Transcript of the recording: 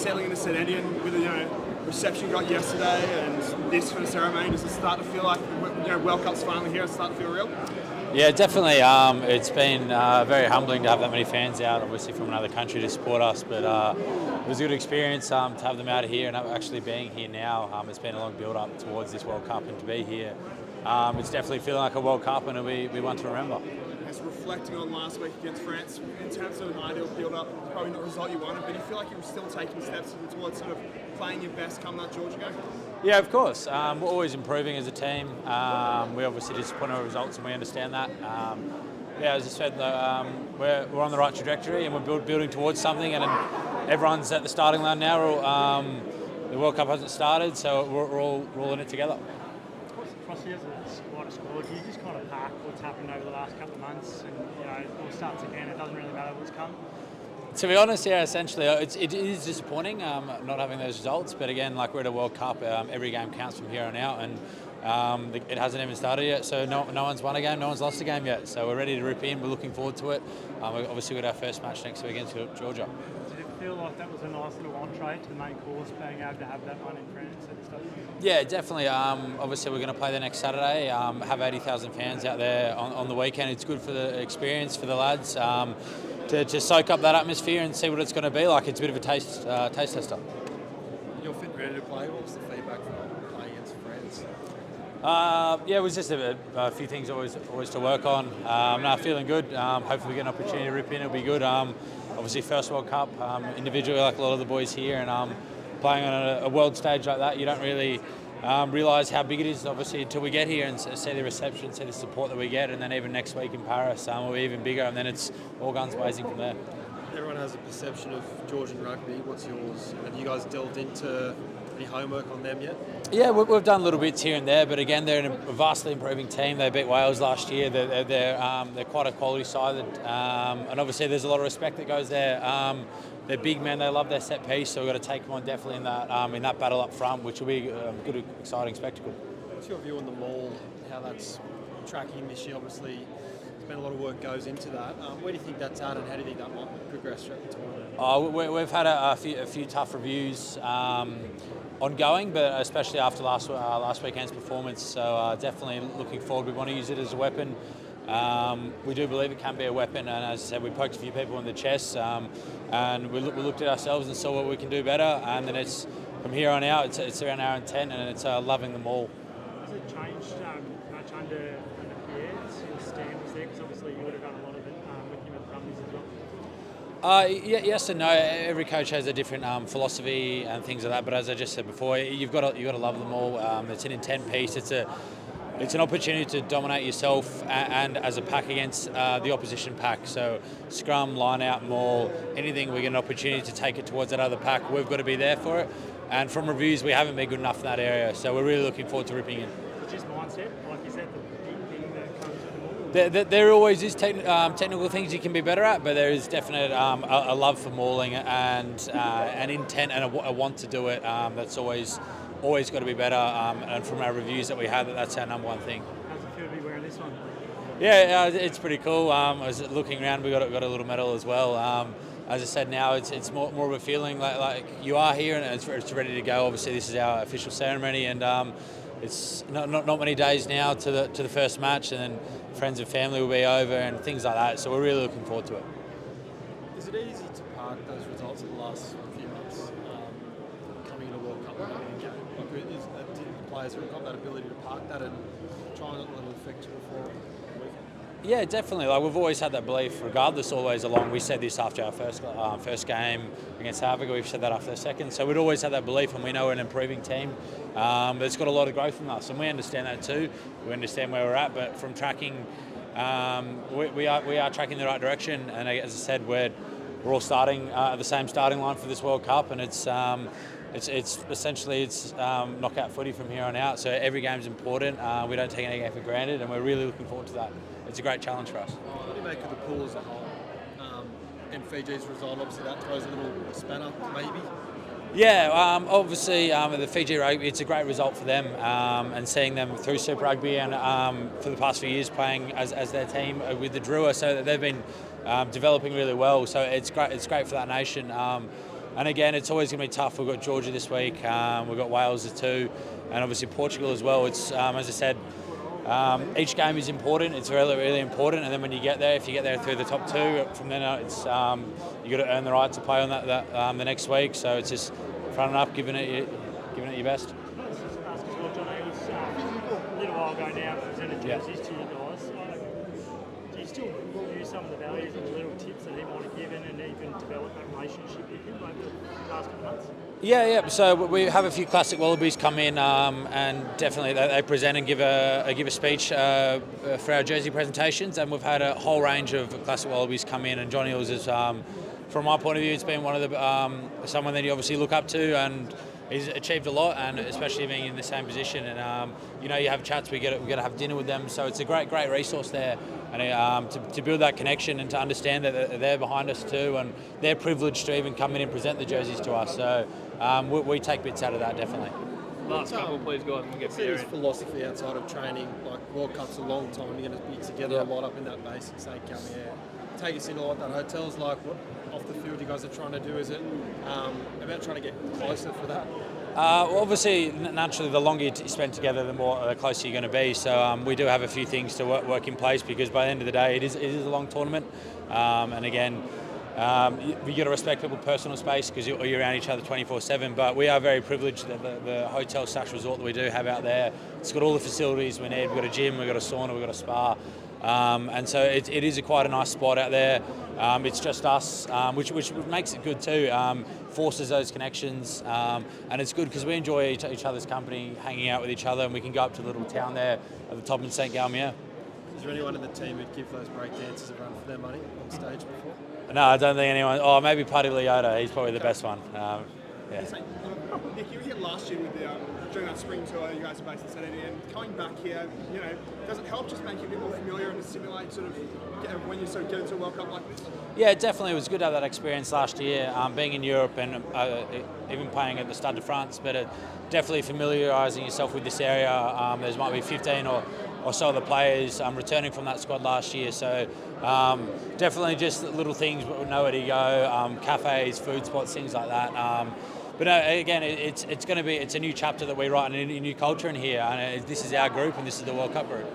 settling into St Etienne with the reception you got yesterday and this kind of ceremony? Does it start to feel like World Cup's finally here? It's starting to feel real? Yeah, definitely. It's been very humbling to have that many fans out, obviously from another country to support us. But it was a good experience to have them out here and actually being here now. It's been a long build-up towards this World Cup, and to be here, it's definitely feeling like a World Cup, and we one to remember. As reflecting on last week against France, in terms of an ideal build-up, probably not the result you wanted, but do you feel like you were still taking steps towards sort of playing your best come that Georgia game? Yeah, of course. We're always improving as a team. We obviously disappointed our results, and we understand that. As I said, we're on the right trajectory, and we're building towards something. And everyone's at the starting line now. The World Cup hasn't started, so we're all in it together. Frosty, as a squad, do you just kind of park what's happened over the last couple of months, and it all starts again? It doesn't really matter what's come. To be honest, yeah, essentially, it is disappointing not having those results. But again, like we're at a World Cup, every game counts from here on out, and it hasn't even started yet. So no one's won a game, no one's lost a game yet. So we're ready to rip in. We're looking forward to it. We've obviously got our first match next week against Georgia. Did it feel like that was a nice little entree to the main course, being able to have that one in France and stuff? Yeah, definitely. Obviously, we're going to play the next Saturday. Have 80,000 fans out there on the weekend. It's good for the experience for the lads. To soak up that atmosphere and see what it's going to be like. It's a bit of a taste tester. You're fit, ready to play. What was the feedback from playing against France? It was just a few things always to work on. Feeling good. Hopefully we get an opportunity to rip in. It'll be good. Obviously first World Cup, individually like a lot of the boys here, and playing on a world stage like that, you don't really realise how big it is, obviously, until we get here and see the reception, see the support that we get, and then even next week in Paris, we'll be even bigger, and then it's all guns blazing from there. Everyone has a perception of Georgian rugby. What's yours? Have you guys delved into any homework on them yet? Yeah, we've done little bits here and there, but again, they're a vastly improving team. They beat Wales last year. They're quite a quality side, and obviously there's a lot of respect that goes there. They're big men. They love their set piece, so we've got to take them on definitely in that battle up front, which will be a good, exciting spectacle. What's your view on the maul? How that's tracking this year? Obviously, there's been a lot of work goes into that. Where do you think that's at, and how do you think that might progress throughout the tournament? We've had a few tough reviews ongoing, but especially after last weekend's performance. So definitely looking forward. We want to use it as a weapon. We do believe it can be a weapon, and as I said, we poked a few people in the chest, and we looked at ourselves and saw what we can do better. And then it's from here on out, it's around our intent, and it's loving them all. Has it changed much under Pierre's? Your stand was there, because obviously you would have done a lot of it with him at the Brumbies as well. Yes and no. Every coach has a different philosophy and things like that. But as I just said before, you've got to love them all. It's an intent piece. It's an opportunity to dominate yourself and as a pack against the opposition pack. So scrum, line out, maul, anything we get an opportunity to take it towards that other pack, we've got to be there for it. And from reviews, we haven't been good enough in that area. So we're really looking forward to ripping in. It's just mindset, like you said, the big thing that comes with the maul. There always is technical things you can be better at, but there is definite a love for mauling and an intent and a want to do it. That's always got to be better, and from our reviews that we had, that's our number one thing. How's it feel to be wearing this one? Yeah, it's pretty cool. I was looking around, we got a little medal as well. As I said, now it's more of a feeling like you are here and it's ready to go. Obviously, this is our official ceremony, and it's not many days now to the first match, and then friends and family will be over and things like that. So we're really looking forward to it. Is it easy to park those results in the last few months coming into World Cup and having a game? Did the players have got that ability to park that and try and not let it affect you before the weekend? Yeah, definitely. Like we've always had that belief, regardless, always along. We said this after our first game against South Africa. We've said that after the second. So we'd always had that belief, and we know we're an improving team. That's got a lot of growth from us, and we understand that too. We understand where we're at, but from tracking, we are tracking the right direction. And as I said, we're all starting at the same starting line for this World Cup, and it's essentially knockout footy from here on out. So every game's important. We don't take any game for granted, and we're really looking forward to that. It's a great challenge for us. What do you make of the pool as a whole? And Fiji's result, obviously that throws a little spanner, maybe. Yeah, obviously the Fiji Rugby, it's a great result for them, and seeing them through Super Rugby and for the past few years playing as their team with the Drua, so they've been developing really well. So it's great for that nation. And again, it's always going to be tough. We've got Georgia this week. We've got Wales too, and obviously Portugal as well. It's as I said, each game is important. It's really, really important. And then when you get there, if you get there through the top two, from then on, it's you got to earn the right to play on that the next week. So it's just fronting up, giving it your best. Let's just ask as well, Johnny, it was a little while ago now, presented jerseys to you guys. Do you still use some of the values and the little tips that he might have given and even develop that relationship with him over the past couple of months? Yeah. So we have a few classic Wallabies come in, and definitely they present and give a speech for our jersey presentations. And we've had a whole range of classic Wallabies come in, and Johnny Hills is, from my point of view, it's been one of the someone that you obviously look up to, and he's achieved a lot, and especially being in the same position. And you have chats. We get to have dinner with them, so it's a great resource there. And to build that connection and to understand that they're behind us too, and they're privileged to even come in and present the jerseys to us. So we take bits out of that, definitely. Last couple, please, guys, and we'll get His there. philosophy outside of training, like World Cup's a long time, you're going to be together a lot up in that basic St. Galmier. Take us into what that hotel's like, what off the field you guys are trying to do. Is it about trying to get closer for that? Well, obviously, naturally, the longer you spend together, the closer you're going to be. So we do have a few things to work in place, because by the end of the day, it is a long tournament. And again, you got to respect people's personal space, because you're around each other 24/7. But we are very privileged that the hotel / resort that we do have out there, it's got all the facilities we need. We've got a gym, we've got a sauna, we've got a spa. And so it is quite a nice spot out there. It's just us, which makes it good too. Forces those connections, and it's good because we enjoy each other's company, hanging out with each other, and we can go up to the little town there at the top in St. Galmier. Is there anyone in the team who'd give those break dancers a run for their money on stage before? No, I don't think anyone. Oh, maybe Paddy Leota. He's probably the best one. Yeah. Nick, you were here last year with during that spring tour. You guys are based in Sydney, and coming back here, does it help just make you a bit more familiar and to simulate when you get into a World Cup like this? Yeah, definitely. It was good to have that experience last year, being in Europe and even playing at the Stade de France. But definitely familiarising yourself with this area. There's might be 15 or so of the players returning from that squad last year. So definitely just little things, know where to go, cafes, food spots, things like that. But again, it's a new chapter that we write in a new culture in here, and this is our group, and this is the World Cup group.